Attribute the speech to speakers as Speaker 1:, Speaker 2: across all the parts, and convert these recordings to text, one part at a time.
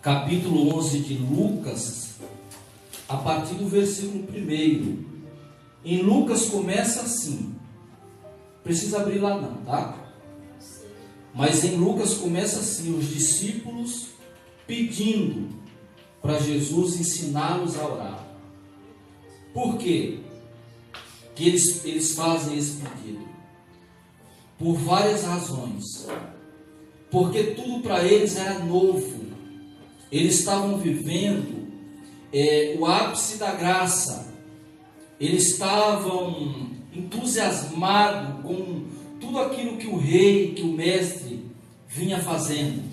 Speaker 1: capítulo 11 de Lucas, a partir do versículo 1. Em Lucas começa assim, precisa abrir lá não, tá? Mas em Lucas começa assim, os discípulos pedindo para Jesus ensiná-los a orar. Por quê que eles fazem esse pedido? Por várias razões. Porque tudo para eles era novo. Eles estavam vivendo o ápice da graça. Eles estavam entusiasmados com tudo aquilo que o rei, que o mestre vinha fazendo.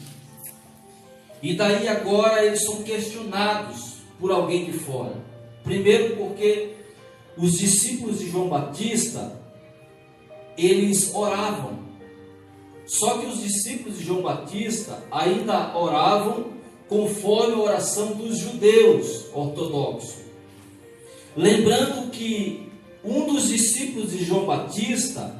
Speaker 1: E daí agora eles são questionados por alguém de fora. Primeiro porque os discípulos de João Batista, eles oravam. Só que os discípulos de João Batista ainda oravam conforme a oração dos judeus ortodoxos. Lembrando que um dos discípulos de João Batista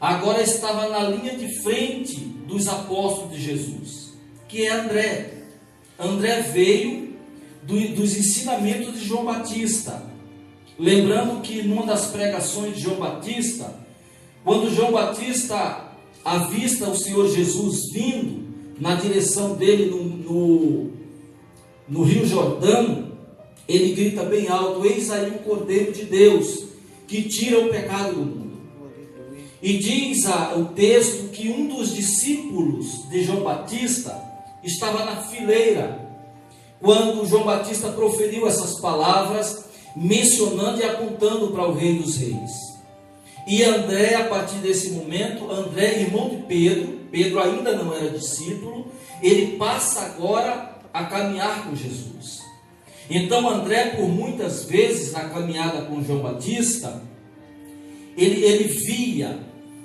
Speaker 1: agora estava na linha de frente dos apóstolos de Jesus, que é André. André veio dos ensinamentos de João Batista. Lembrando que numa das pregações de João Batista, quando João Batista avista o Senhor Jesus vindo na direção dele no Rio Jordão, ele grita bem alto: eis aí o Cordeiro de Deus, que tira o pecado do mundo. E diz o texto que um dos discípulos de João Batista estava na fileira, quando João Batista proferiu essas palavras, mencionando e apontando para o Rei dos Reis. E André, a partir desse momento, André, irmão de Pedro, Pedro ainda não era discípulo, ele passa agora a caminhar com Jesus. Então André, por muitas vezes na caminhada com João Batista, ele via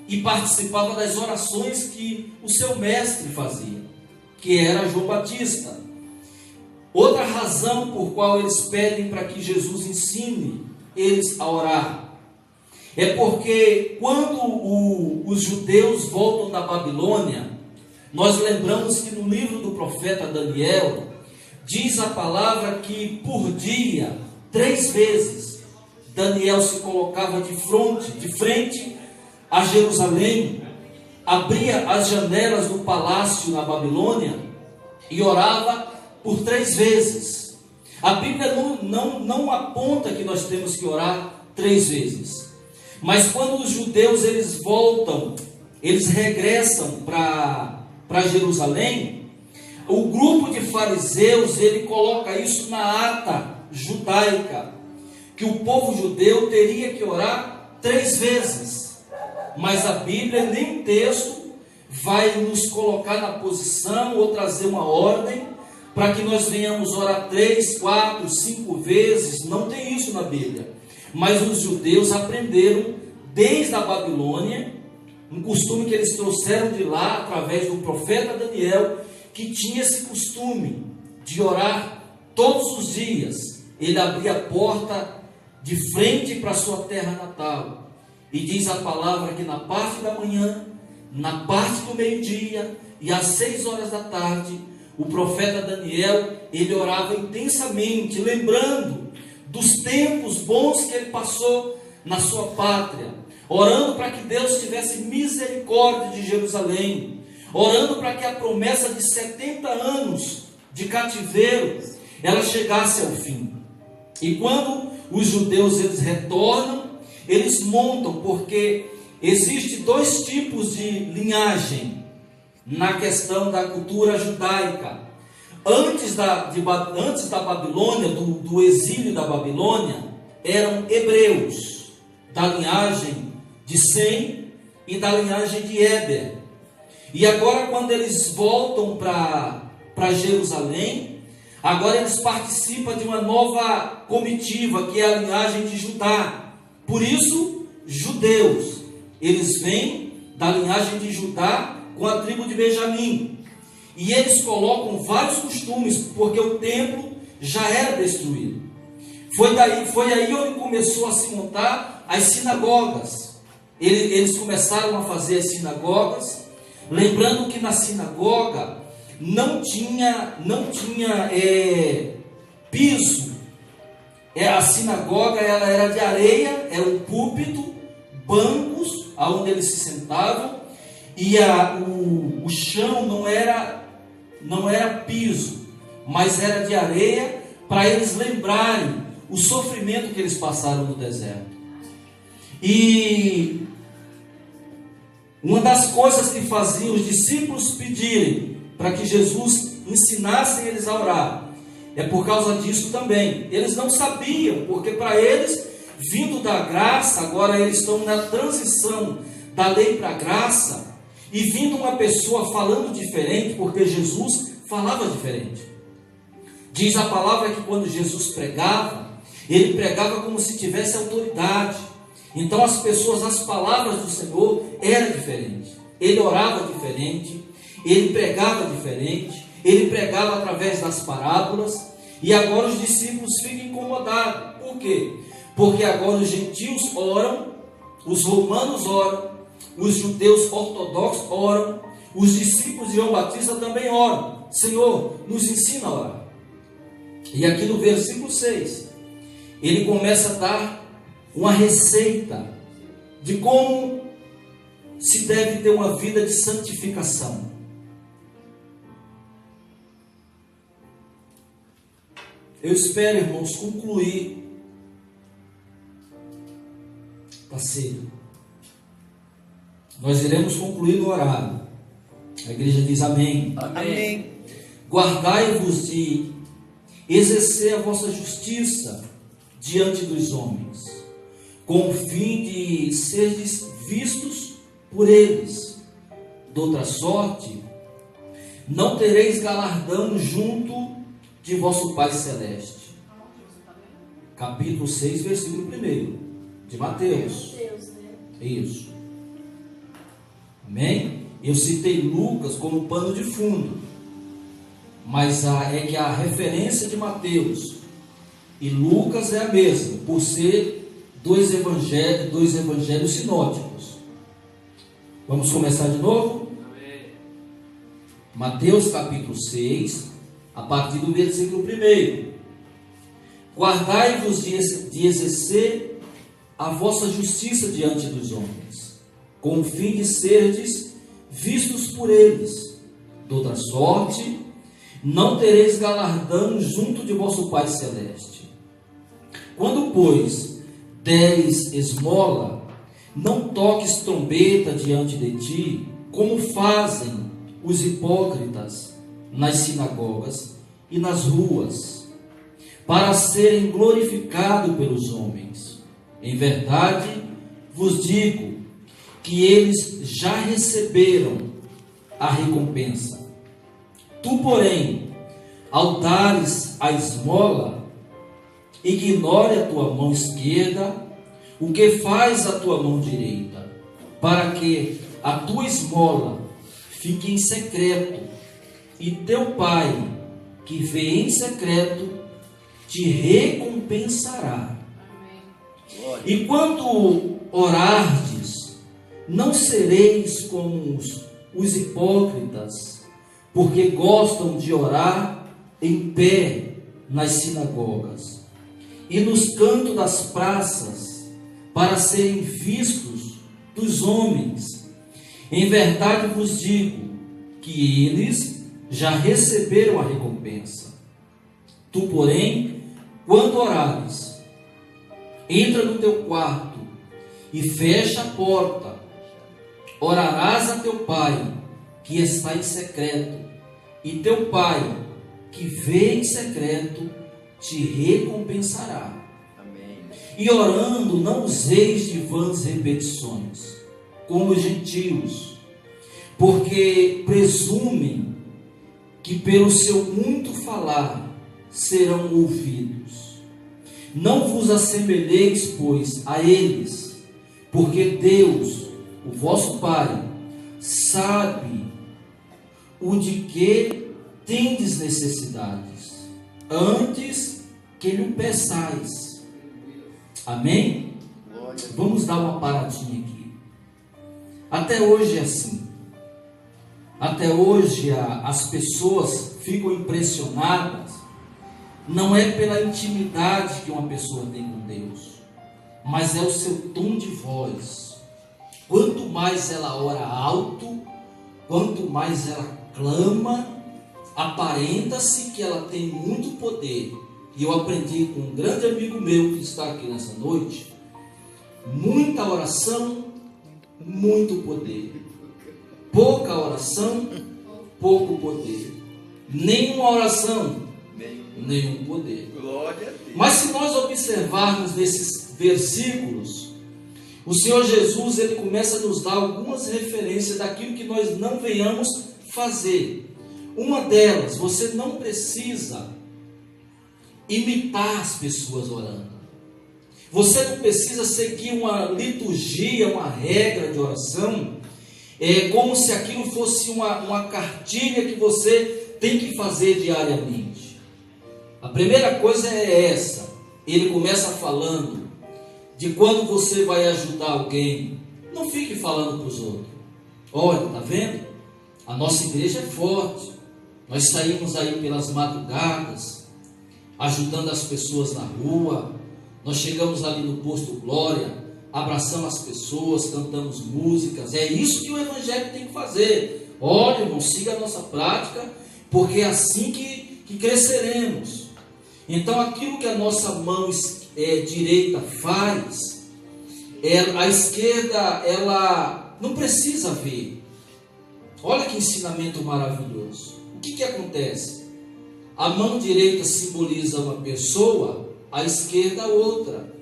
Speaker 1: e participava das orações que o seu mestre fazia, que era João Batista. Outra razão por qual eles pedem para que Jesus ensine eles a orar é porque quando os judeus voltam da Babilônia, nós lembramos que no livro do profeta Daniel, diz a palavra que por dia, 3 vezes, Daniel se colocava de frente a Jerusalém, abria as janelas do palácio na Babilônia e orava por 3 vezes. A Bíblia não aponta que nós temos que orar 3 vezes. Mas quando os judeus eles voltam, eles regressam para Jerusalém, o grupo de fariseus ele coloca isso na ata judaica, que o povo judeu teria que orar 3 vezes. Mas a Bíblia, nem o texto, vai nos colocar na posição ou trazer uma ordem para que nós venhamos orar 3, 4, 5 vezes. Não tem isso na Bíblia. Mas os judeus aprenderam desde a Babilônia, um costume que eles trouxeram de lá através do profeta Daniel, que tinha esse costume de orar todos os dias. Ele abria a porta de frente para a sua terra natal. E diz a palavra que na parte da manhã, na parte do meio-dia e às 6 horas da tarde, o profeta Daniel, ele orava intensamente, lembrando dos tempos bons que ele passou na sua pátria, orando para que Deus tivesse misericórdia de Jerusalém, orando para que a promessa de 70 anos de cativeiro, ela chegasse ao fim. E quando os judeus eles retornam, eles montam, porque existe 2 tipos de linhagem na questão da cultura judaica. Antes da Babilônia, do exílio da Babilônia, eram hebreus, da linhagem de Sem e da linhagem de Éber. E agora, quando eles voltam para Jerusalém, agora eles participam de uma nova comitiva, que é a linhagem de Judá. Por isso, judeus, eles vêm da linhagem de Judá com a tribo de Benjamim. E eles colocam vários costumes, porque o templo já era destruído. Foi aí onde começou a se montar as sinagogas. Eles começaram a fazer as sinagogas, lembrando que na sinagoga não tinha piso. A sinagoga ela era de areia, era um púlpito, bancos aonde eles se sentavam, e o chão não era piso, mas era de areia, para eles lembrarem o sofrimento que eles passaram no deserto. E uma das coisas que faziam os discípulos pedirem para que Jesus ensinasse eles a orar, é por causa disso também. Eles não sabiam, porque para eles, vindo da graça, agora eles estão na transição da lei para a graça, e vindo uma pessoa falando diferente, porque Jesus falava diferente. Diz a palavra que quando Jesus pregava, ele pregava como se tivesse autoridade. Então as palavras do Senhor eram diferentes. Ele orava diferente, ele pregava diferente, ele pregava através das parábolas. E agora os discípulos ficam incomodados. Por quê? Porque agora os gentios oram, os romanos oram, os judeus ortodoxos oram, os discípulos de João Batista também oram. Senhor, nos ensina a orar. E aqui no versículo 6, ele começa a dar uma receita de como se deve ter uma vida de santificação. Eu espero, irmãos, concluir. Está cedo. Nós iremos concluir no horário. A igreja diz amém.
Speaker 2: Amém.
Speaker 1: Guardai-vos de exercer a vossa justiça diante dos homens, com o fim de seres vistos por eles. De outra sorte, não tereis galardão junto de vosso Pai Celeste. Capítulo 6, versículo 1 de Mateus. Isso. Amém? Eu citei Lucas como pano de fundo, mas é que a referência de Mateus e Lucas é a mesma, por ser dois evangelhos sinóticos. Vamos começar de novo? Amém. Mateus capítulo 6, a partir do versículo 1. Guardai-vos de exercer a vossa justiça diante dos homens, com o fim de serdes vistos por eles. De outra sorte, não tereis galardão junto de vosso Pai Celeste. Quando, pois, deres esmola, não toques trombeta diante de ti, como fazem os hipócritas nas sinagogas e nas ruas, para serem glorificados pelos homens. Em verdade, vos digo que eles já receberam a recompensa. Tu, porém, ao dares a esmola, ignore a tua mão esquerda o que faz a tua mão direita, para que a tua esmola fique em secreto, e teu Pai, que vê em secreto, te recompensará. E quando orardes, não sereis como os hipócritas, porque gostam de orar em pé nas sinagogas e nos cantos das praças, para serem vistos dos homens. Em verdade vos digo que eles já receberam a recompensa. Tu, porém, quando orares, entra no teu quarto e fecha a porta. Orarás a teu Pai, que está em secreto, e teu Pai, que vê em secreto, te recompensará. Amém. E orando, não useis de vãs repetições, como os gentios, porque presumem que pelo seu muito falar serão ouvidos. Não vos assemelheis, pois, a eles, porque Deus, o vosso Pai, sabe o de que tendes necessidades, antes que lhe peçais. Amém? Vamos dar uma paradinha aqui. Até hoje é assim. até hoje as pessoas ficam impressionadas, não é pela intimidade que uma pessoa tem com Deus, mas é o seu tom de voz. Quanto mais ela ora alto, quanto mais ela clama, aparenta-se que ela tem muito poder. E eu aprendi com um grande amigo meu que está aqui nessa noite: muita oração, muito poder. Pouca oração, pouco poder. Nenhuma oração, nenhum poder. Mas se nós observarmos nesses versículos, o Senhor Jesus, ele começa a nos dar algumas referências daquilo que nós não venhamos fazer. Uma delas, você não precisa imitar as pessoas orando. Você não precisa seguir uma liturgia, uma regra de oração, como se aquilo fosse uma cartilha que você tem que fazer diariamente. A primeira coisa é essa. Ele começa falando de quando você vai ajudar alguém. Não fique falando para os outros: olha, está vendo? A nossa igreja é forte. Nós saímos aí pelas madrugadas, ajudando as pessoas na rua. Nós chegamos ali no posto Glória, abraçamos as pessoas, cantamos músicas. É isso que o evangelho tem que fazer. Olha, irmão, siga a nossa prática, porque é assim que cresceremos. Então, aquilo que a nossa mão direita faz, a esquerda, ela não precisa ver. Olha que ensinamento maravilhoso. O que acontece? A mão direita simboliza uma pessoa, a esquerda outra.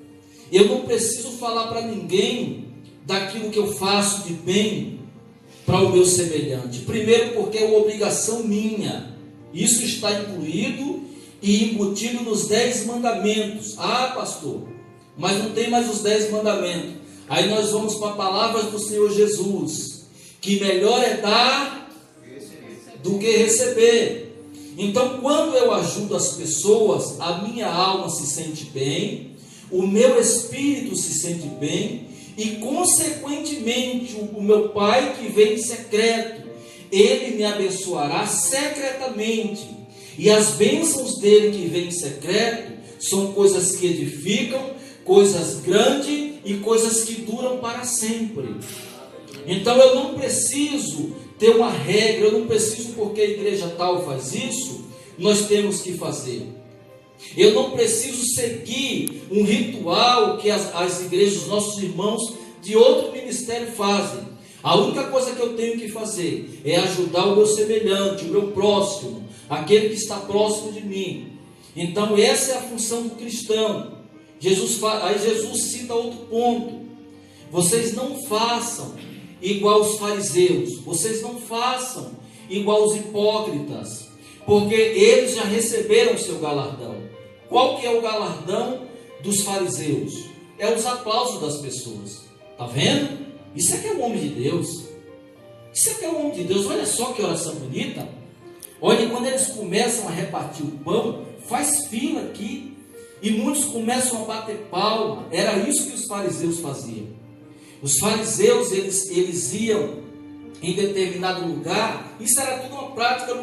Speaker 1: Eu não preciso falar para ninguém daquilo que eu faço de bem para o meu semelhante. Primeiro, porque é uma obrigação minha. Isso está incluído e embutido nos 10 mandamentos. Ah, pastor, mas não tem mais os 10 mandamentos. Aí nós vamos para palavras do Senhor Jesus, que melhor é dar do que receber. Então, quando eu ajudo as pessoas, a minha alma se sente bem, o meu espírito se sente bem, e consequentemente o meu Pai que vem em secreto, Ele me abençoará secretamente. E as bênçãos dele que vem em secreto são coisas que edificam, coisas grandes e coisas que duram para sempre. Então eu não preciso ter uma regra, eu não preciso porque a igreja tal faz isso, nós temos que fazer. Eu não preciso seguir um ritual que as igrejas, os nossos irmãos de outro ministério fazem. A única coisa que eu tenho que fazer é ajudar o meu semelhante, o meu próximo, aquele que está próximo de mim. Então essa é a função do cristão. Aí Jesus cita outro ponto: vocês não façam igual os fariseus, vocês não façam igual os hipócritas, porque eles já receberam o seu galardão. Qual que é o galardão dos fariseus? É os aplausos das pessoas. Está vendo? Isso é que é o homem de Deus. Isso é que é o homem de Deus. Olha só que oração bonita. Olha, quando eles começam a repartir o pão, faz fila aqui, e muitos começam a bater palma. Era isso que os fariseus faziam. Os fariseus, eles iam em determinado lugar. Isso era tudo uma prática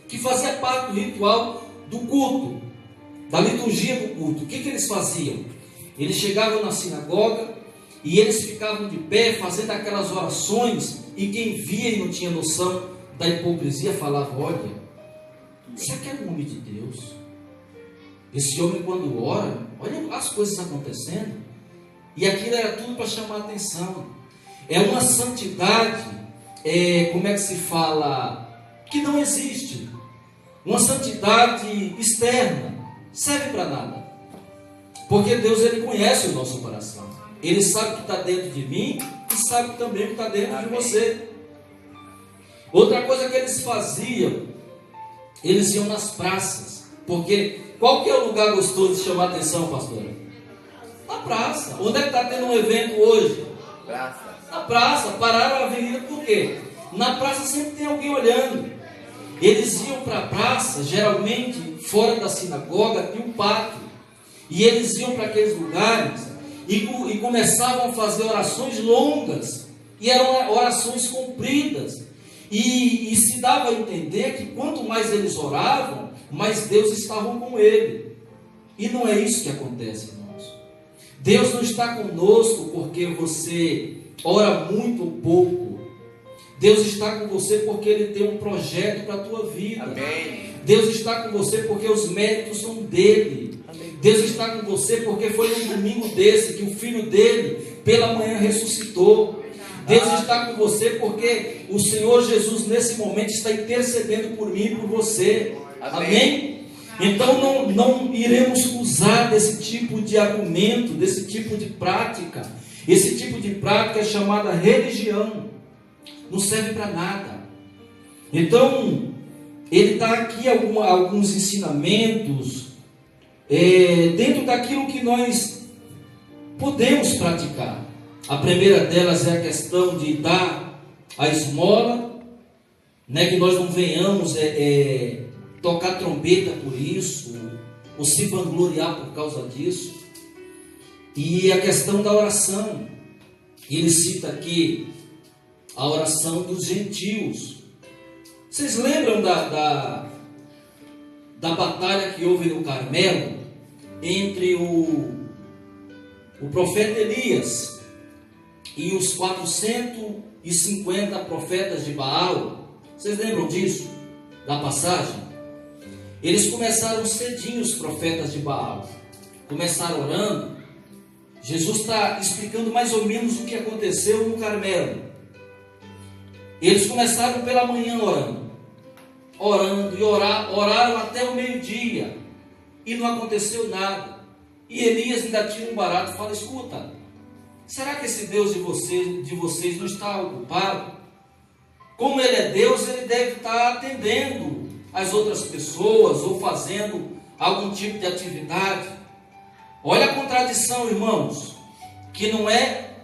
Speaker 1: que fazia parte do ritual do culto, da liturgia do culto. O que eles faziam? Eles chegavam na sinagoga e eles ficavam de pé fazendo aquelas orações, e quem via e não tinha noção da hipocrisia falava: olha, isso aqui é o homem de Deus. Esse homem, quando ora, olha as coisas acontecendo. E aquilo era tudo para chamar a atenção. É uma santidade, como é que se fala, que não existe. Uma santidade externa, serve para nada. Porque Deus, Ele conhece o nosso coração. Ele sabe o que está dentro de mim e sabe também o que está dentro de você. Outra coisa que eles faziam, eles iam nas praças. Porque qual que é o lugar gostoso de chamar a atenção, pastor? Na praça. Onde é que está tendo um evento hoje?
Speaker 2: Praça.
Speaker 1: Na praça. Pararam a avenida por quê? Na praça sempre tem alguém olhando. Eles iam para a praça, geralmente fora da sinagoga tem um pátio. E eles iam para aqueles lugares e começavam a fazer orações longas. E eram orações compridas. E se dava a entender que quanto mais eles oravam, mais Deus estava com ele. E não é isso que acontece, irmãos. Deus não está conosco porque você ora muito ou pouco. Deus está com você porque Ele tem um projeto para a tua vida.
Speaker 2: Amém.
Speaker 1: Deus está com você porque os méritos são dele.
Speaker 2: Amém.
Speaker 1: Deus está com você porque foi um domingo desse que o filho dele pela manhã ressuscitou. Deus está com você porque o Senhor Jesus nesse momento está intercedendo por mim e por você. Amém? Então não iremos usar desse tipo de argumento, desse tipo de prática. Esse tipo de prática é chamada religião. Não serve para nada. Então, ele dá aqui alguns ensinamentos dentro daquilo que nós podemos praticar. A primeira delas é a questão de dar a esmola, né, que nós não venhamos tocar trombeta por isso, ou se vangloriar por causa disso. E a questão da oração. Ele cita aqui a oração dos gentios. Vocês lembram da batalha que houve no Carmelo entre o profeta Elias e os 450 profetas de Baal? Vocês lembram disso? Da passagem? Eles começaram cedinho, os profetas de Baal. Começaram orando. Jesus está explicando mais ou menos o que aconteceu no Carmelo. Eles começaram pela manhã orando e oraram até o meio-dia, e não aconteceu nada. E Elias ainda tinha um barato e fala: escuta, será que esse Deus de vocês não está ocupado? Como Ele é Deus, Ele deve estar atendendo as outras pessoas, ou fazendo algum tipo de atividade. Olha a contradição, irmãos, que não é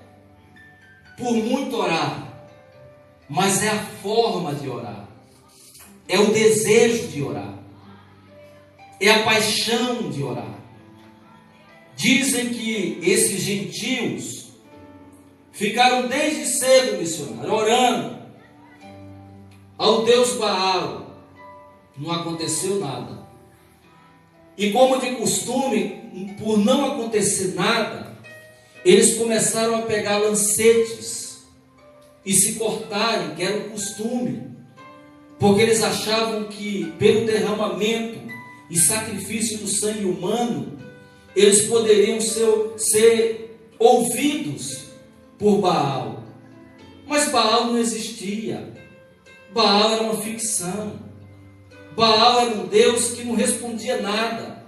Speaker 1: por muito orar, mas é a forma de orar, é o desejo de orar, é a paixão de orar. Dizem que esses gentios ficaram desde cedo, missionário, orando ao Deus Baal. Não aconteceu nada. E como de costume, por não acontecer nada, eles começaram a pegar lancetes e se cortarem, que era o costume, porque eles achavam que pelo derramamento e sacrifício do sangue humano, eles poderiam ser ouvidos por Baal. Mas Baal não existia. Baal era uma ficção. Baal era um Deus que não respondia nada.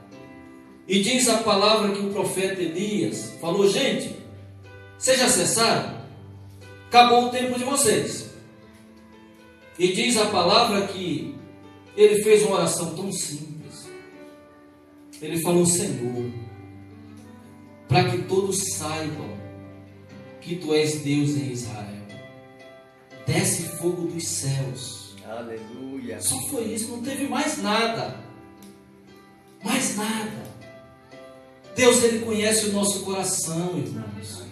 Speaker 1: E diz a palavra que o profeta Elias falou: gente, vocês já cessaram? Acabou o tempo de vocês. E diz a palavra que ele fez uma oração tão simples. Ele falou: Senhor, para que todos saibam que Tu és Deus em Israel, desce fogo dos céus.
Speaker 2: Aleluia.
Speaker 1: Só foi isso, não teve mais nada. Mais nada. Deus, Ele conhece o nosso coração, irmãos.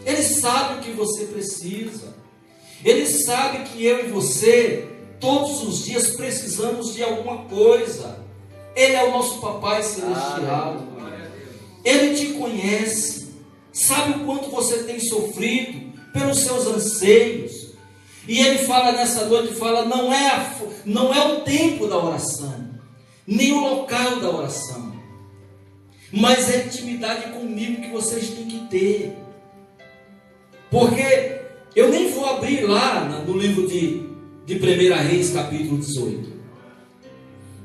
Speaker 1: Ele sabe o que você precisa. Ele sabe que eu e você, todos os dias, precisamos de alguma coisa. Ele é o nosso Papai Celestial. Ele te conhece. Sabe o quanto você tem sofrido pelos seus anseios. E Ele fala nessa noite, fala: não é o tempo da oração, nem o local da oração, mas é a intimidade comigo que vocês têm que ter. Porque eu nem vou abrir lá no livro de 1 Reis, capítulo 18.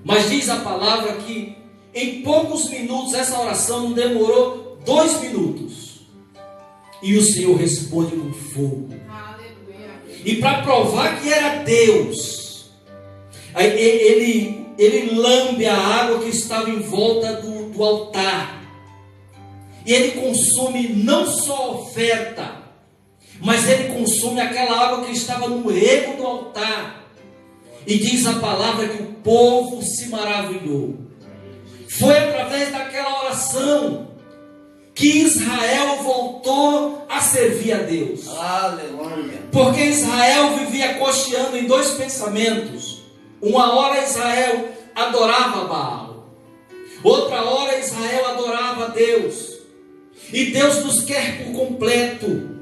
Speaker 1: Mas diz a palavra que em poucos minutos, essa oração não demorou 2 minutos. E o Senhor responde com fogo. E para provar que era Deus, ele lambe a água que estava em volta do altar. E ele consome não só a oferta, mas ele consome aquela água que estava no rego do altar. E diz a palavra que o povo se maravilhou. Foi através daquela oração que Israel voltou a servir a Deus.
Speaker 2: Aleluia.
Speaker 1: Porque Israel vivia cocheando em dois pensamentos. Uma hora Israel adorava Baal, outra hora Israel adorava a Deus. E Deus nos quer por completo.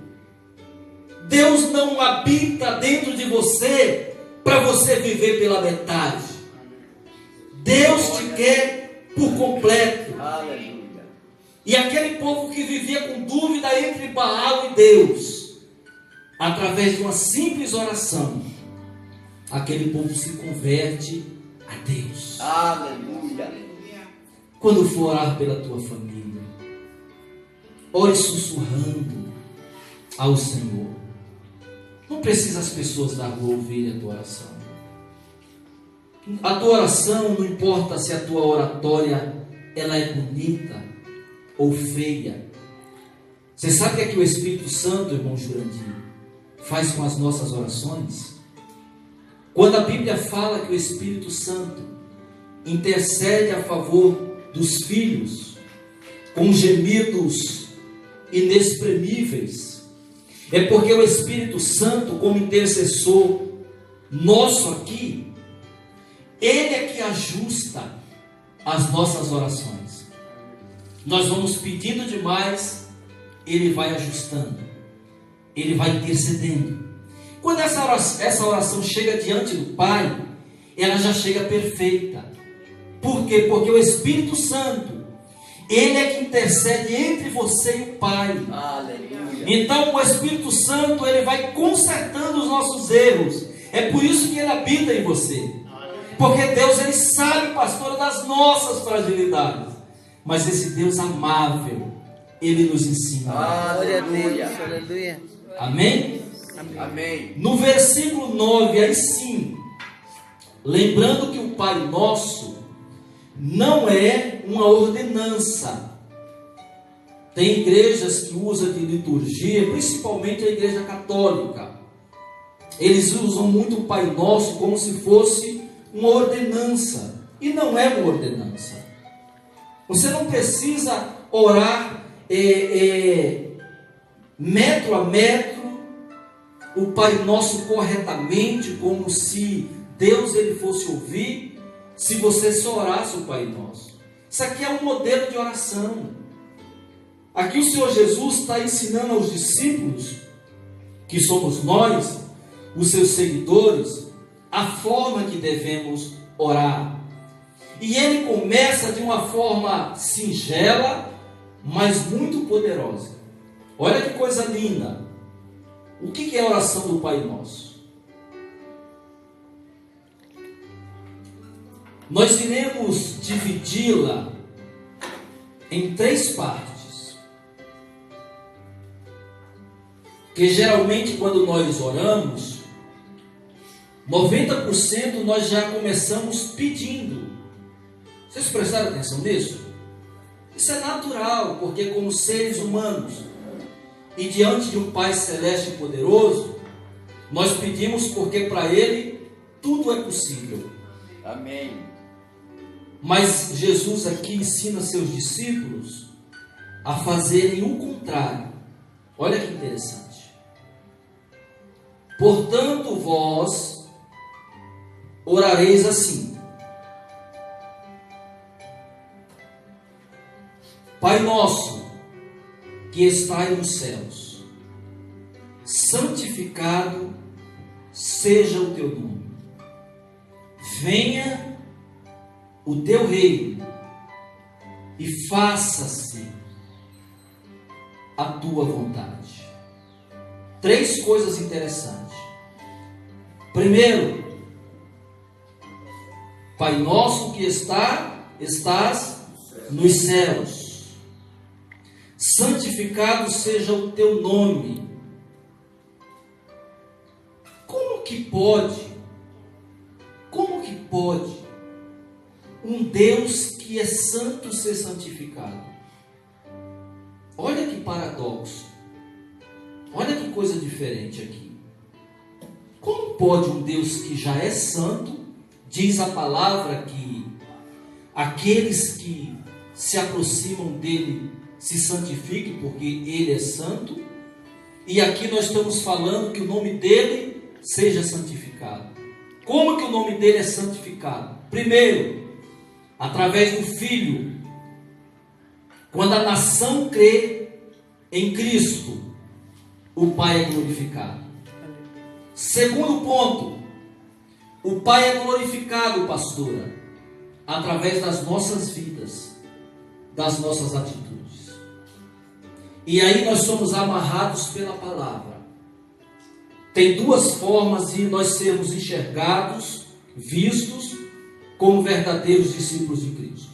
Speaker 1: Deus não habita dentro de você para você viver pela metade. Deus te quer por completo.
Speaker 2: Aleluia.
Speaker 1: E aquele povo que vivia com dúvida entre Baal e Deus, através de uma simples oração, aquele povo se converte a Deus.
Speaker 2: Aleluia.
Speaker 1: Quando for orar pela tua família, ore sussurrando ao Senhor. Não precisa as pessoas da rua ouvirem a tua oração. A tua oração, não importa se a tua oratória ela é bonita ou feia. Você sabe o que o Espírito Santo, irmão Jurandir, faz com as nossas orações? Quando a Bíblia fala que o Espírito Santo intercede a favor dos filhos com gemidos inexprimíveis, é porque o Espírito Santo, como intercessor nosso aqui, ele é que ajusta as nossas orações. Nós vamos pedindo demais, ele vai ajustando, ele vai intercedendo. Quando essa oração chega diante do Pai, ela já chega perfeita. Por quê? Porque o Espírito Santo, ele é que intercede entre você e o Pai.
Speaker 2: Aleluia.
Speaker 1: Então o Espírito Santo, ele vai consertando os nossos erros. É por isso que ele habita em você. Porque Deus, ele sabe, pastor, das nossas fragilidades. Mas esse Deus amável, ele nos ensina.
Speaker 2: Aleluia.
Speaker 3: Aleluia.
Speaker 1: Amém?
Speaker 2: Amém.
Speaker 1: No versículo 9, aí sim, lembrando que o Pai Nosso não é uma ordenança. Tem igrejas que usam de liturgia, principalmente a igreja católica. Eles usam muito o Pai Nosso como se fosse uma ordenança. E não é uma ordenança. Você não precisa orar metro a metro o Pai Nosso corretamente, como se Deus ele fosse ouvir, se você só orasse o Pai Nosso. Isso aqui é um modelo de oração. Aqui o Senhor Jesus está ensinando aos discípulos, que somos nós, os seus seguidores, a forma que devemos orar. E ele começa de uma forma singela, mas muito poderosa. Olha que coisa linda. O que é a oração do Pai Nosso? Nós iremos dividi-la em 3 partes. Que geralmente quando nós oramos, 90% nós já começamos pedindo. Vocês prestaram atenção nisso? Isso é natural, porque como seres humanos e diante de um Pai celeste e poderoso, nós pedimos porque para Ele tudo é possível.
Speaker 2: Amém.
Speaker 1: Mas Jesus aqui ensina seus discípulos a fazerem o contrário. Olha que interessante. Portanto, vós orareis assim: Pai nosso, que estais nos céus, santificado seja o teu nome. Venha o teu reino e faça-se a tua vontade. 3 coisas interessantes. Primeiro, Pai nosso que estás nos céus, santificado seja o teu nome. Como que pode um Deus que é santo ser santificado? Olha que paradoxo. Olha que coisa diferente aqui. Como pode um Deus que já é santo, diz a palavra que aqueles que se aproximam dele se santifique, porque Ele é santo. E aqui nós estamos falando que o nome dele seja santificado. Como que o nome dele é santificado? Primeiro, através do Filho. Quando a nação crê em Cristo, o Pai é glorificado. Segundo ponto, o Pai é glorificado, pastora, através das nossas vidas, das nossas atitudes. E aí nós somos amarrados pela palavra. Tem duas formas de nós sermos enxergados, vistos, como verdadeiros discípulos de Cristo.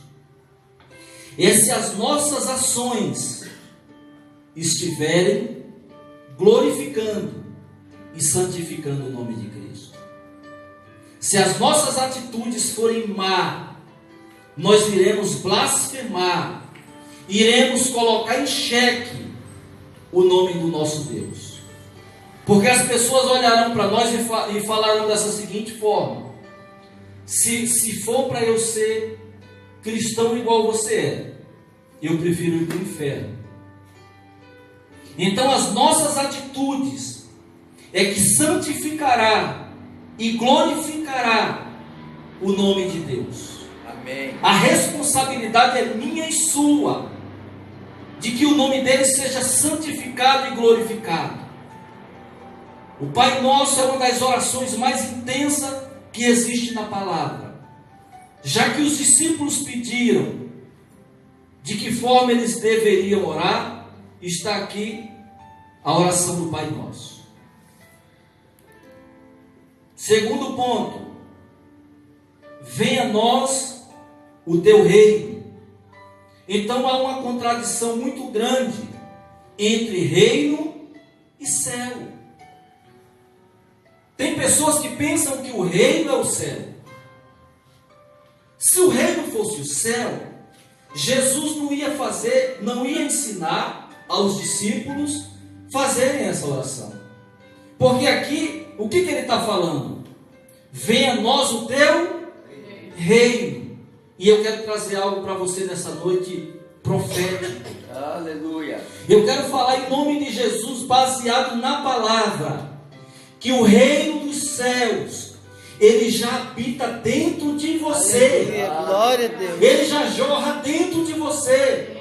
Speaker 1: É se as nossas ações estiverem glorificando e santificando o nome de Cristo. Se as nossas atitudes forem má, nós iremos blasfemar, iremos colocar em xeque o nome do nosso Deus. Porque as pessoas olharão para nós e falarão dessa seguinte forma: se for para eu ser cristão igual você é, eu prefiro ir para o inferno. Então as nossas atitudes é que santificará e glorificará o nome de Deus.
Speaker 2: Amém.
Speaker 1: A responsabilidade é minha e sua, de que o nome dele seja santificado e glorificado. O Pai Nosso é uma das orações mais intensas que existe na palavra. Já que os discípulos pediram de que forma eles deveriam orar, está aqui a oração do Pai Nosso. Segundo ponto, venha a nós o teu reino. Então há uma contradição muito grande entre reino e céu. Tem pessoas que pensam que o reino é o céu. Se o reino fosse o céu, Jesus não ia ensinar aos discípulos fazerem essa oração. Porque aqui, o que ele está falando? Venha a nós o teu reino. E eu quero trazer algo para você nessa noite profética.
Speaker 2: Aleluia.
Speaker 1: Eu quero falar em nome de Jesus, baseado na palavra, que o reino dos céus, ele já habita dentro de você.
Speaker 3: Aleluia. Glória a Deus.
Speaker 1: Ele já jorra dentro de você.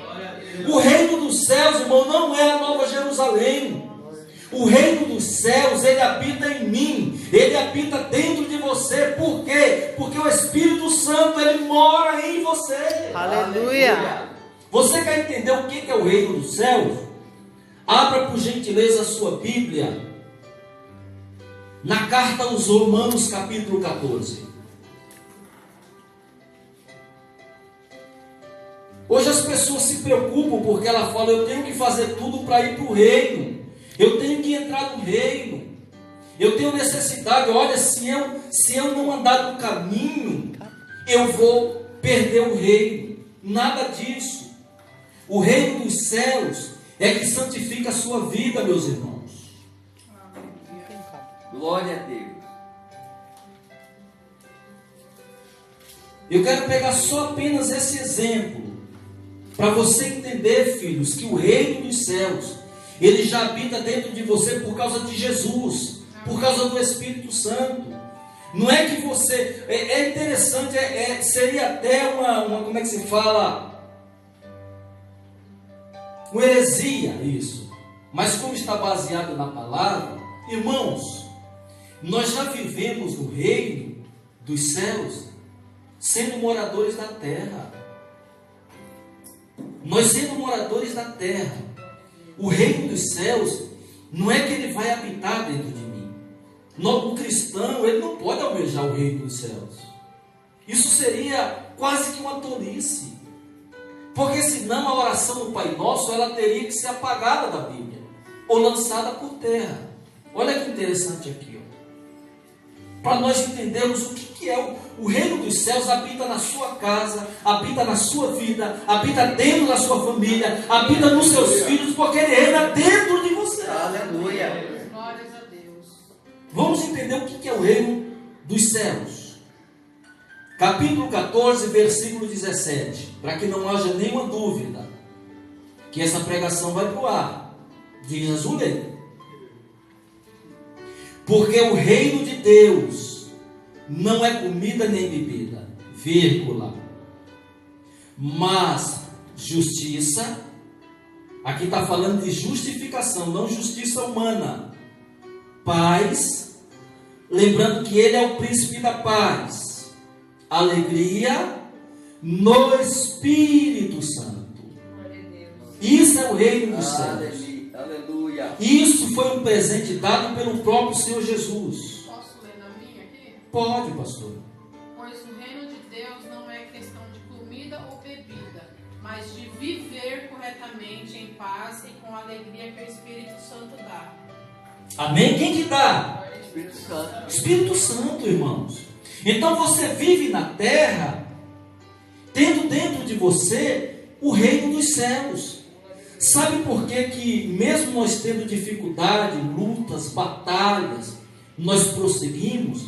Speaker 1: O reino dos céus, irmão, não é a Nova Jerusalém. O reino dos céus, ele habita em mim, ele habita dentro de você. Por quê? Porque o Espírito Santo, ele mora em você.
Speaker 3: Aleluia.
Speaker 1: Você quer entender o que é o reino dos céus? Abra por gentileza a sua Bíblia na carta aos Romanos, capítulo 14. Hoje as pessoas se preocupam porque ela fala: eu tenho que fazer tudo para ir para o reino, eu tenho que entrar no reino, eu tenho necessidade. Olha, se eu não andar no caminho, eu vou perder o reino. Nada disso. O reino dos céus é que santifica a sua vida, meus irmãos.
Speaker 2: Glória a Deus.
Speaker 1: Eu quero pegar só apenas esse exemplo para você entender, filhos, que o reino dos céus, ele já habita dentro de você por causa de Jesus, por causa do Espírito Santo. Não é que você... É interessante, seria até uma... Como é que se fala? Uma heresia, isso. Mas como está baseado na palavra, irmãos, nós já vivemos no reino dos céus, sendo moradores da terra. Nós sendo moradores da terra. O reino dos céus não é que ele vai habitar dentro de mim. O cristão, ele não pode almejar o reino dos céus. Isso seria quase que uma tolice. Porque senão a oração do Pai Nosso, ela teria que ser apagada da Bíblia, ou lançada por terra. Olha que interessante aqui, ó. Para nós entendermos o que é o reino dos céus. Habita na sua casa, habita na sua vida, habita dentro da sua família, habita nos seus filhos, porque ele reina dentro de você.
Speaker 2: Aleluia.
Speaker 4: Glórias a Deus.
Speaker 1: Vamos entender o que é o reino dos céus. Capítulo 14, versículo 17, para que não haja nenhuma dúvida. que essa pregação vai para o ar. Diz a Zulê. Porque o reino de Deus não é comida nem bebida, vírgula, mas justiça. Aqui está falando de justificação, não justiça humana. Paz, lembrando que Ele é o príncipe da paz. Alegria no Espírito Santo. Isso é o reino dos céus.
Speaker 2: Aleluia.
Speaker 1: Isso foi um presente dado pelo próprio Senhor Jesus.
Speaker 4: Posso ler na minha aqui?
Speaker 1: Pode, pastor.
Speaker 4: Pois o reino de Deus não é questão de comida ou bebida, mas de viver corretamente em paz e com a alegria que o Espírito Santo dá.
Speaker 1: Amém? Quem que dá?
Speaker 2: Espírito Santo.
Speaker 1: Espírito Santo, irmãos. Então você vive na terra, tendo dentro de você o reino dos céus. Sabe por que mesmo nós tendo dificuldade, lutas, batalhas, nós prosseguimos?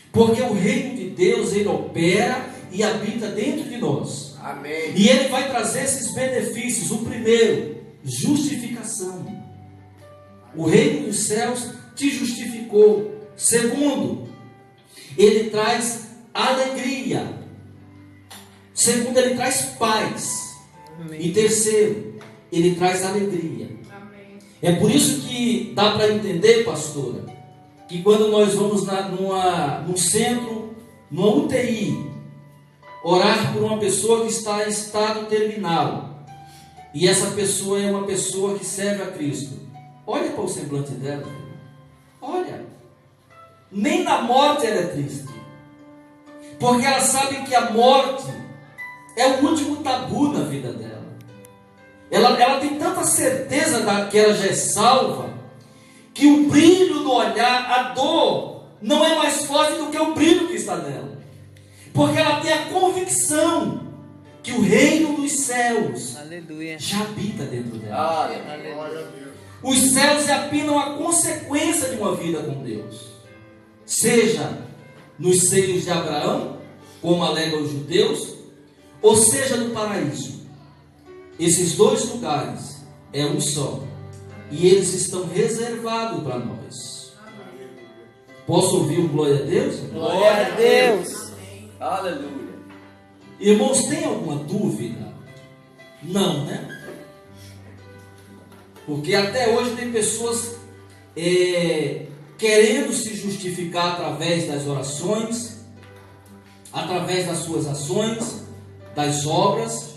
Speaker 1: Porque o reino de Deus, ele opera e habita dentro de nós.
Speaker 2: Amém.
Speaker 1: E ele vai trazer esses benefícios. O primeiro, justificação. O reino dos céus te justificou. Segundo, ele traz alegria. Segundo, ele traz paz.
Speaker 3: Amém.
Speaker 1: E terceiro, ele traz alegria.
Speaker 4: Amém.
Speaker 1: É por isso que dá para entender, pastora, que quando nós vamos num centro, numa UTI, orar por uma pessoa que está em estado terminal, e essa pessoa é uma pessoa que serve a Cristo, olha para o semblante dela, olha, nem na morte ela é triste, porque ela sabe que a morte é o último tabu na vida dela. Ela tem tanta certeza que ela já é salva, que o brilho no olhar, a dor, não é mais forte do que o brilho que está nela. Porque ela tem a convicção que o reino dos céus
Speaker 3: Aleluia.
Speaker 1: já habita dentro dela.
Speaker 2: Aleluia.
Speaker 1: Os céus é apenas uma consequência de uma vida com Deus. Seja nos seios de Abraão, como alegam os judeus, ou seja no paraíso. Esses dois lugares é um só. E eles estão reservados para nós. Posso ouvir um glória a Deus?
Speaker 3: Glória a Deus.
Speaker 2: Aleluia.
Speaker 1: Irmãos, tem alguma dúvida? Não, né? Porque até hoje tem pessoas querendo se justificar através das orações, através das suas ações, das obras.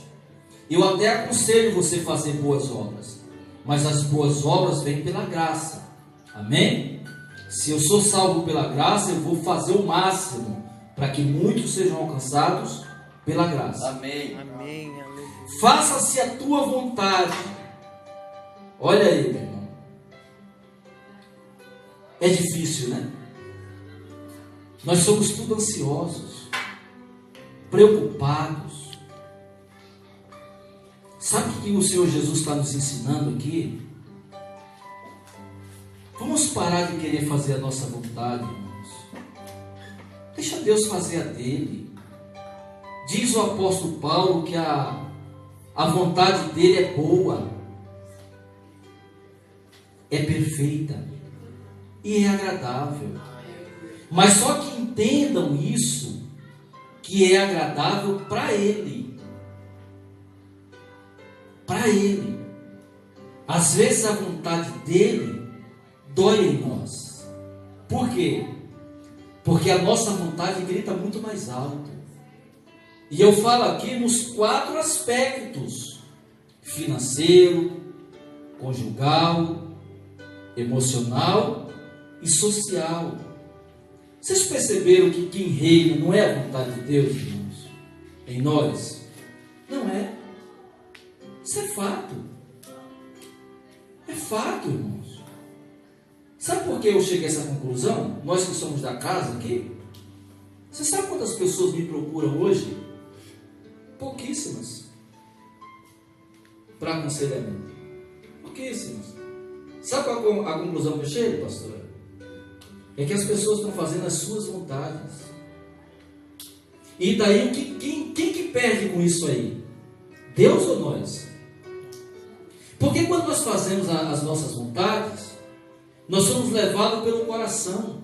Speaker 1: Eu até aconselho você a fazer boas obras, mas as boas obras vêm pela graça. Amém? Se eu sou salvo pela graça, eu vou fazer o máximo para que muitos sejam alcançados pela graça.
Speaker 2: Amém.
Speaker 3: Amém. Aleluia.
Speaker 1: Faça-se a tua vontade. Olha aí, meu irmão. É difícil, né? Nós somos tudo ansiosos, preocupados. Sabe o que o Senhor Jesus está nos ensinando aqui? Vamos parar de querer fazer a nossa vontade, irmãos. Deixa Deus fazer a dele. Diz o apóstolo Paulo que a vontade dele é boa, é perfeita e é agradável. Mas só que entendam isso, que é agradável para ele. Para ele. Às vezes a vontade dele dói em nós. Por quê? Porque a nossa vontade grita muito mais alto. E eu falo aqui nos 4 aspectos: financeiro, conjugal, emocional e social. Vocês perceberam que quem reina não é a vontade de Deus, irmãos? Em nós? Não é. Isso é fato. É fato, irmãos. Sabe por que eu cheguei a essa conclusão? Nós que somos da casa aqui. Você sabe quantas pessoas me procuram hoje? Pouquíssimas. Para aconselhamento. Pouquíssimas. Sabe qual a conclusão que eu chego, pastor? É que as pessoas estão fazendo as suas vontades. E daí, quem que perde com isso aí? Deus ou nós? Porque quando nós fazemos as nossas vontades, nós somos levados pelo coração.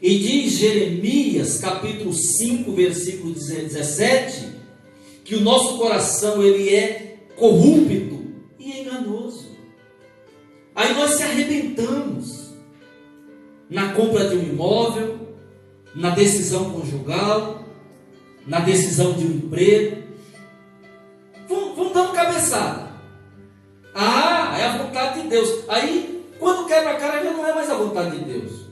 Speaker 1: E diz Jeremias, capítulo 5, versículo 17, que o nosso coração ele é corrupto e enganoso. Aí nós se arrebentamos na compra de um imóvel, na decisão conjugal, na decisão de um emprego. Vamos dar uma cabeçada. Ah, é a vontade de Deus. Aí, quando quebra a cara, já não é mais a vontade de Deus.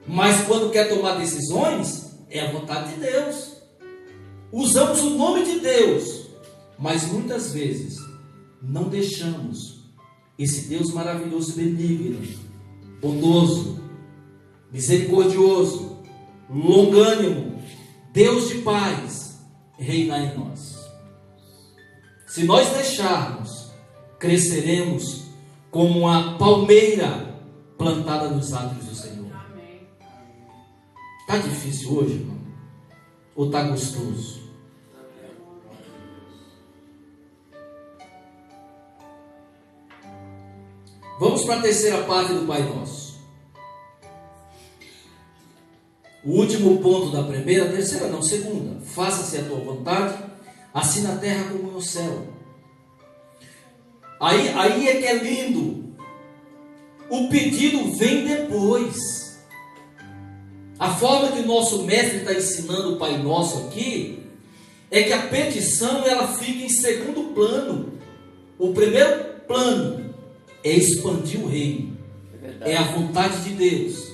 Speaker 1: Mas quando quer tomar decisões, é a vontade de Deus. Usamos o nome de Deus, mas muitas vezes não deixamos esse Deus maravilhoso, benigno, bondoso, misericordioso, longânimo, Deus de paz, reinar em nós. Se nós deixarmos, cresceremos como uma palmeira plantada nos átrios do Senhor. Está difícil hoje, irmão? Ou está gostoso? Vamos para a terceira parte do Pai Nosso. O último ponto da primeira, terceira não, segunda. Faça-se a tua vontade, assim na terra como no céu. Aí é que é lindo. O pedido vem depois. A forma que o nosso mestre está ensinando o Pai Nosso aqui é que a petição ela fica em segundo plano. O primeiro plano é expandir o reino, é a vontade de Deus,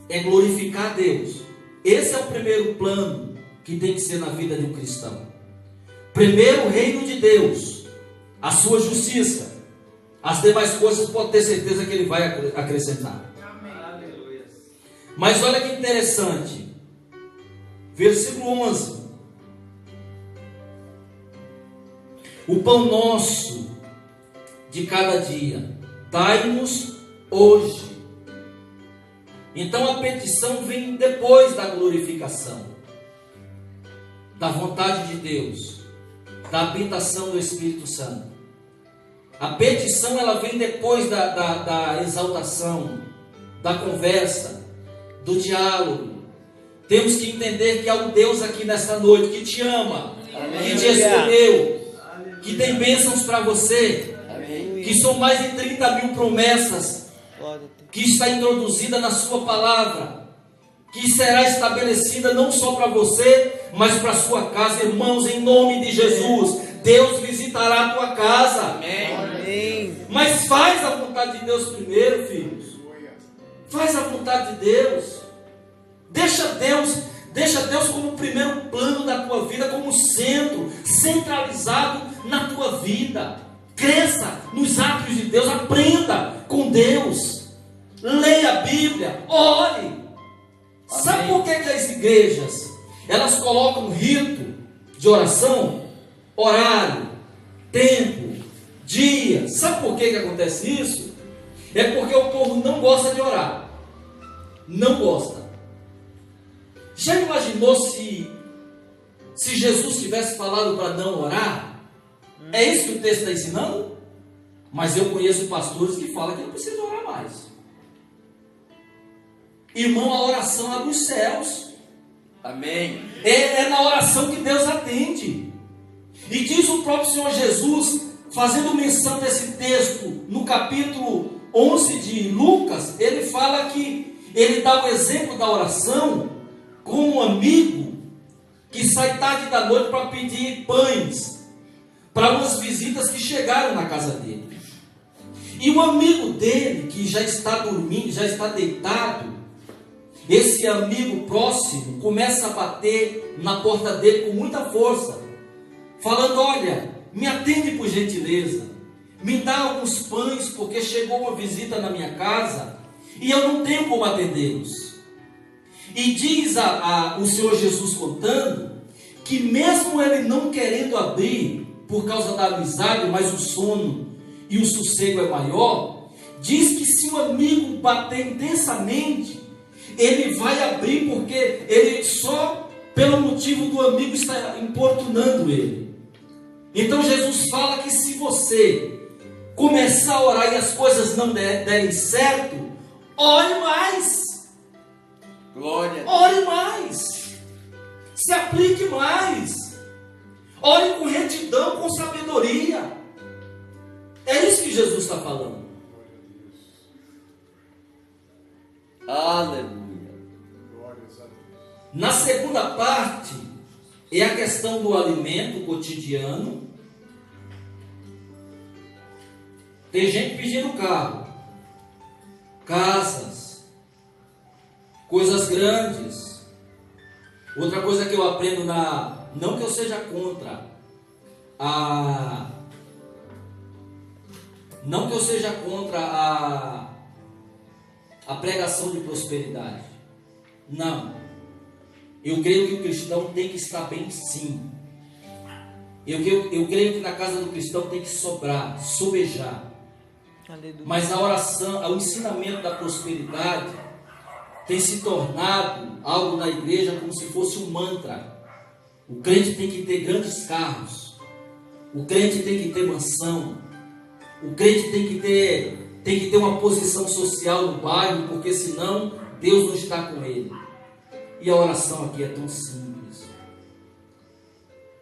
Speaker 1: é glorificar a Deus. Esse é o primeiro plano que tem que ser na vida de um cristão. Primeiro o reino de Deus, a sua justiça. As demais coisas pode ter certeza que Ele vai acrescentar. Mas olha que interessante, versículo 11: o pão nosso de cada dia, dai-nos hoje. Então a petição vem depois da glorificação, da vontade de Deus, da habitação do Espírito Santo. A petição ela vem depois da exaltação, da conversa, do diálogo. Temos que entender que há um Deus aqui nesta noite que te ama, que te escolheu, que tem bênçãos para você, que são mais de 30 mil promessas que está introduzida na sua palavra, que será estabelecida não só para você, mas para a sua casa. Irmãos, em nome de Jesus, Deus visitará a tua casa. Amém. Mas faz a vontade de Deus primeiro, filhos. Faz a vontade de Deus. Deixa Deus como o primeiro plano da tua vida, como centro, centralizado na tua vida. Cresça nos átrios de Deus, aprenda com Deus. Leia a Bíblia, ore. Amém. Sabe por que as igrejas, elas colocam rito de oração, horário, tempo, dia? Sabe por que acontece isso? É porque o povo não gosta de orar. Não gosta. Já imaginou se Jesus tivesse falado para não orar? É isso que o texto está ensinando? Mas eu conheço pastores que falam que não precisa orar mais. Irmão, a oração abre os céus. Amém. É na oração que Deus atende. E diz o próprio Senhor Jesus, fazendo menção desse texto, no capítulo 11 de Lucas, ele fala que ele dá o exemplo da oração com um amigo que sai tarde da noite para pedir pães para umas visitas que chegaram na casa dele. E o amigo dele, que já está dormindo, já está deitado, esse amigo próximo começa a bater na porta dele com muita força, falando: olha, me atende por gentileza, me dá alguns pães, porque chegou uma visita na minha casa e eu não tenho como atendê-los. E diz o Senhor Jesus contando que mesmo ele não querendo abrir por causa da amizade, mas o sono e o sossego é maior, diz que se o amigo bater intensamente, ele vai abrir, porque ele só pelo motivo do amigo está importunando ele. Então Jesus fala que se você começar a orar e as coisas não derem certo, ore mais.
Speaker 2: Glória.
Speaker 1: Ore mais. Se aplique mais. Ore com retidão, com sabedoria. É isso que Jesus está falando.
Speaker 2: Aleluia.
Speaker 1: Na segunda parte, é a questão do alimento cotidiano. Tem gente pedindo carro, casas, coisas grandes. Outra coisa que eu aprendo não que eu seja contra não que eu seja contra a pregação de prosperidade. Não. Eu creio que o cristão tem que estar bem, sim. Eu creio que na casa do cristão tem que sobrar, sobejar.
Speaker 3: Aleluia.
Speaker 1: Mas a oração, o ensinamento da prosperidade tem se tornado algo na igreja como se fosse um mantra. O crente tem que ter grandes carros. O crente tem que ter mansão. O crente tem que ter uma posição social no bairro, porque senão Deus não está com ele. E a oração aqui é tão simples.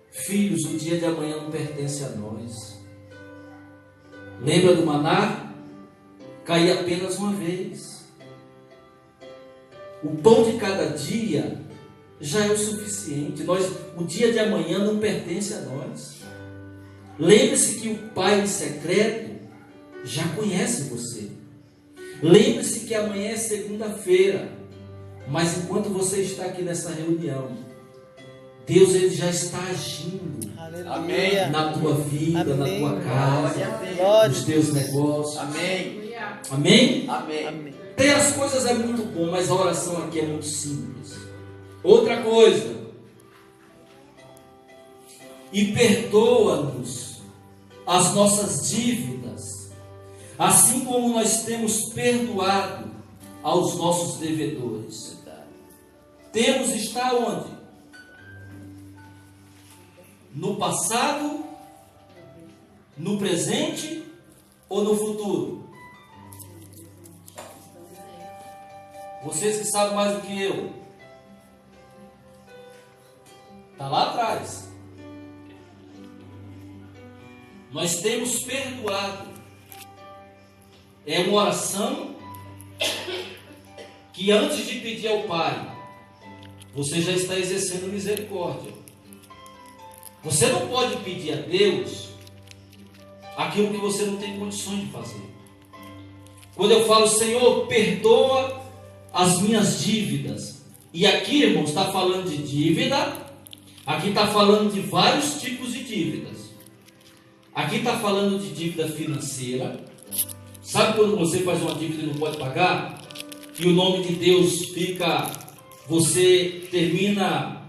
Speaker 1: Filhos, o dia de amanhã não pertence a nós. Lembra do maná? Caía apenas uma vez. O pão de cada dia já é o suficiente. O dia de amanhã não pertence a nós. Lembre-se que o Pai em secreto já conhece você. Lembre-se que amanhã é segunda-feira. Mas enquanto você está aqui nessa reunião, Deus ele já está agindo.
Speaker 3: Aleluia.
Speaker 1: Na tua vida,
Speaker 3: Amém.
Speaker 1: na tua casa,
Speaker 3: Glória.
Speaker 1: nos teus negócios.
Speaker 2: Amém.
Speaker 1: Amém?
Speaker 2: Amém.
Speaker 3: Amém.
Speaker 1: Ter as coisas é muito bom, mas a oração aqui é muito simples. Outra coisa. E perdoa-nos as nossas dívidas, assim como nós temos perdoado aos nossos devedores. Temos está onde? No passado, no presente ou no futuro? Vocês que sabem mais do que eu. Está lá atrás. Nós temos perdoado. É uma oração que antes de pedir ao Pai, você já está exercendo misericórdia. Você não pode pedir a Deus aquilo que você não tem condições de fazer. Quando eu falo, Senhor, perdoa as minhas dívidas. E aqui, irmãos, está falando de dívida. Aqui está falando de vários tipos de dívidas. Aqui está falando de dívida financeira. Sabe quando você faz uma dívida e não pode pagar? E o nome de Deus fica... Você termina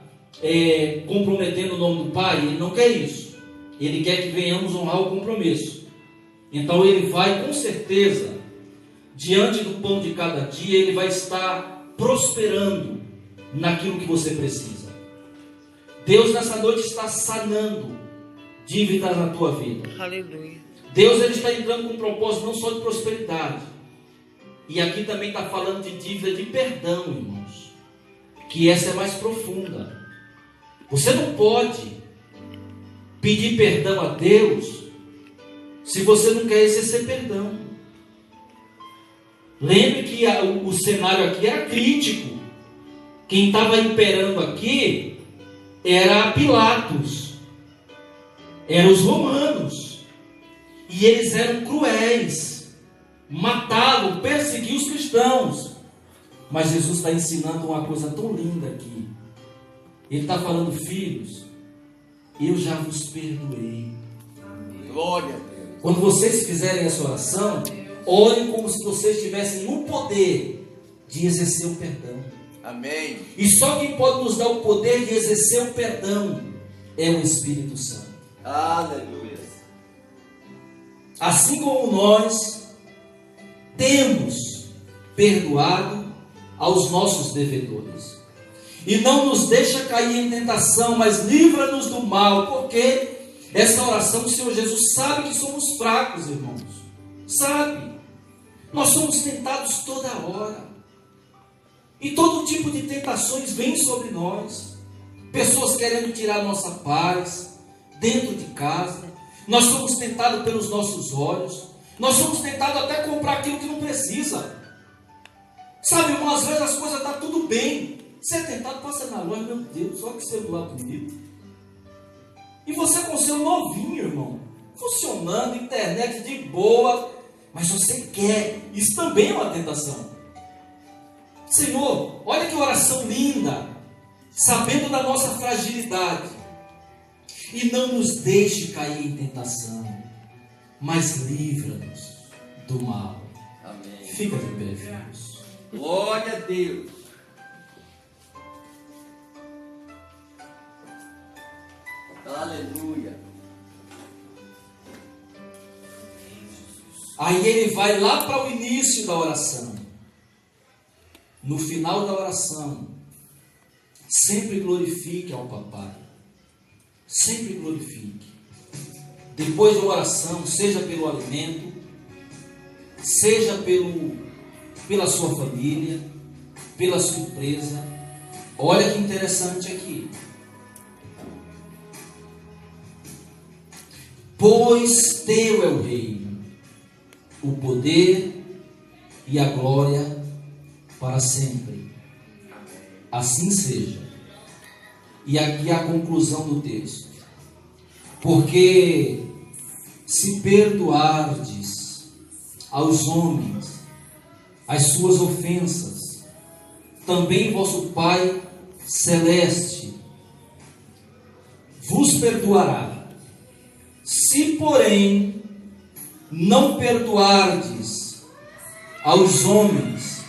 Speaker 1: comprometendo o nome do Pai. Ele não quer isso. Ele quer que venhamos honrar o compromisso. Então ele vai, com certeza, diante do pão de cada dia, ele vai estar prosperando naquilo que você precisa. Deus nessa noite está sanando dívidas na tua vida.
Speaker 3: Aleluia.
Speaker 1: Deus ele está entrando com um propósito não só de prosperidade. E aqui também está falando de dívida de perdão, irmãos. Que essa é mais profunda. Você não pode pedir perdão a Deus se você não quer exercer perdão. Lembre que o cenário aqui era crítico. Quem estava imperando aqui era Pilatos, eram os romanos, e eles eram cruéis, matavam, perseguiam os cristãos. Mas Jesus está ensinando uma coisa tão linda aqui. Ele está falando, filhos, eu já vos perdoei.
Speaker 2: Glória a Deus.
Speaker 1: Quando vocês fizerem essa oração, orem como se vocês tivessem o poder de exercer o perdão.
Speaker 2: Amém.
Speaker 1: E só quem pode nos dar o poder de exercer o perdão é o Espírito Santo.
Speaker 2: Aleluia.
Speaker 1: Assim como nós temos perdoado aos nossos devedores. E não nos deixa cair em tentação, mas livra-nos do mal. Por quê? Essa oração, o Senhor Jesus sabe que somos fracos, irmãos. Sabe. Nós somos tentados toda hora. E todo tipo de tentações vem sobre nós. Pessoas querendo tirar nossa paz dentro de casa. Nós somos tentados pelos nossos olhos. Nós somos tentados até comprar aquilo que não precisa. Sabe, irmão, às vezes as coisas estão tudo bem. Você é tentado, passa na loja, meu Deus, olha que celular bonito. E você com o seu novinho, irmão, funcionando, internet de boa, mas você quer. Isso também é uma tentação. Senhor, olha que oração linda, sabendo da nossa fragilidade, e não nos deixe cair em tentação, mas livra-nos do mal.
Speaker 2: Amém.
Speaker 1: Fica de pé, filhos.
Speaker 2: Glória a Deus. Aleluia.
Speaker 1: Aí ele vai lá para o início da oração. No final da oração, sempre glorifique ao papai. Sempre glorifique. Depois da oração, seja pelo alimento, seja pela sua família, pela sua empresa. Olha que interessante aqui. Pois teu é o reino, o poder e a glória para sempre. Assim seja. E aqui a conclusão do texto. Porque se perdoardes aos homens as suas ofensas, também vosso Pai Celeste vos perdoará. Se, porém, não perdoardes aos homens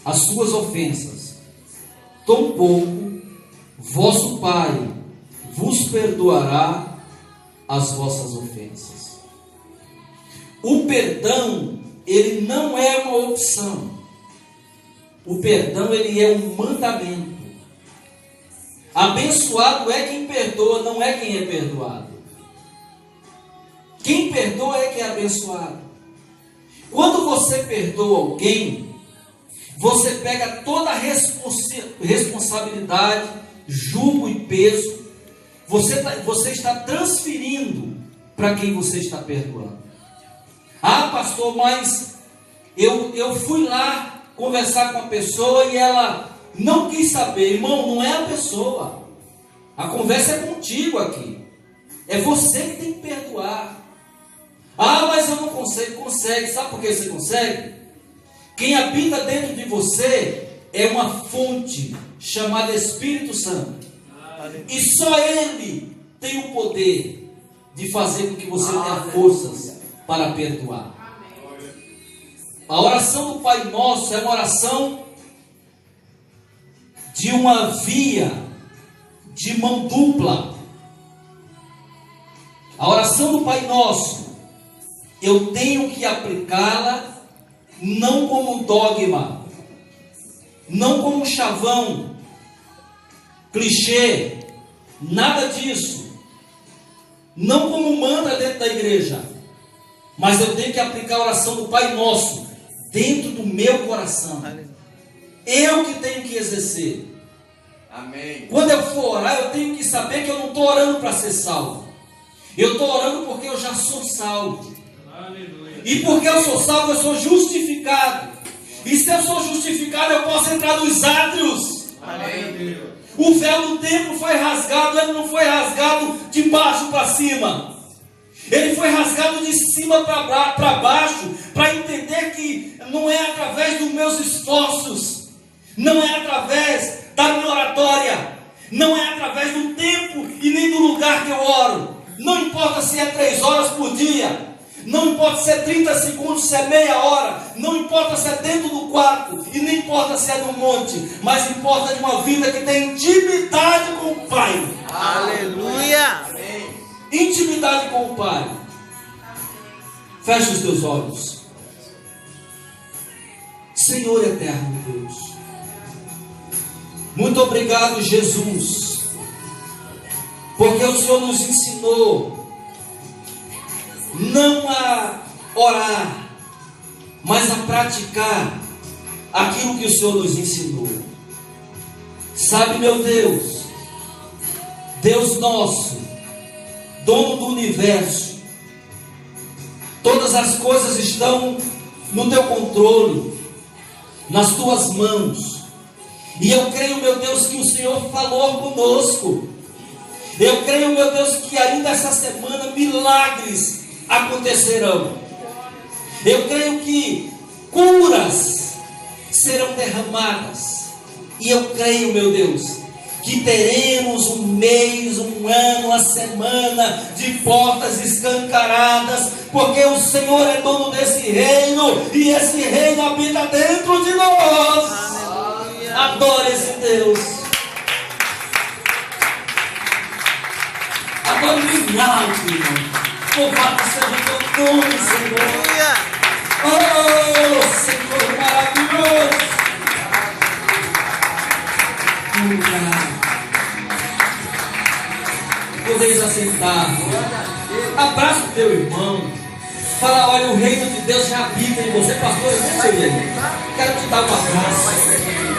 Speaker 1: as suas ofensas, tampouco vosso Pai vos perdoará as vossas ofensas. O perdão, ele não é uma opção. O perdão, ele é um mandamento. Abençoado é quem perdoa, não é quem é perdoado. Quem perdoa é quem é abençoado. Quando você perdoa alguém, você pega toda a responsabilidade, jugo e peso, você está transferindo para quem você está perdoando. Ah, pastor, mas eu fui lá conversar com a pessoa e ela não quis saber. Irmão, não é a pessoa. A conversa é contigo aqui. É você que tem que perdoar. Ah, mas eu não consigo. Consegue. Sabe por que você consegue? Quem habita dentro de você é uma fonte chamada Espírito Santo. E só Ele tem o poder de fazer com que você tenha forças para perdoar. A oração do Pai Nosso é uma oração de uma via de mão dupla. A oração do Pai Nosso, eu tenho que aplicá-la não como dogma, não como chavão, clichê, nada disso. Não como mantra dentro da igreja, mas eu tenho que aplicar a oração do Pai Nosso dentro do meu coração. Eu que tenho que exercer.
Speaker 2: Amém.
Speaker 1: Quando eu for orar, eu tenho que saber que eu não estou orando para ser salvo. Eu estou orando porque eu já sou salvo. Aleluia. E porque eu sou salvo, eu sou justificado. E se eu sou justificado, eu posso entrar nos átrios.
Speaker 2: Amém.
Speaker 1: O véu do templo foi rasgado, ele não foi rasgado de baixo para cima. Ele foi rasgado de cima para baixo, para entender que não é através dos meus esforços, não é através da minha oratória, não é através do tempo e nem do lugar que eu oro. Não importa se é 3 horas por dia, não importa se é 30 segundos, se é meia hora, não importa se é dentro do quarto, e nem importa se é no monte, mas importa de uma vida que tem intimidade com o Pai.
Speaker 3: Aleluia!
Speaker 1: Intimidade com o Pai. Feche os teus olhos. Senhor eterno Deus, muito obrigado, Jesus, Porque o Senhor nos ensinou não a orar, mas a praticar aquilo que o Senhor nos ensinou. Sabe, meu Deus, Deus nosso, dono do universo, todas as coisas estão no teu controle, nas tuas mãos. E eu creio, meu Deus, que o Senhor falou conosco. Eu creio, meu Deus, que ainda essa semana milagres acontecerão. Eu creio que curas serão derramadas. E eu creio, meu Deus, que teremos um mês, um ano, uma semana de portas escancaradas, porque o Senhor é dono desse reino e esse reino habita dentro de nós.
Speaker 3: Aleluia.
Speaker 1: Adore esse Deus. Adore o milagre, irmão. Louvado seja o teu nome, Senhor.
Speaker 3: Aleluia.
Speaker 1: Oh, Senhor maravilhoso. Podeis assentar. Abraça o teu irmão. Fala, olha, o reino de Deus já habita em você, pastor. Eu não sei, quero te dar um abraço.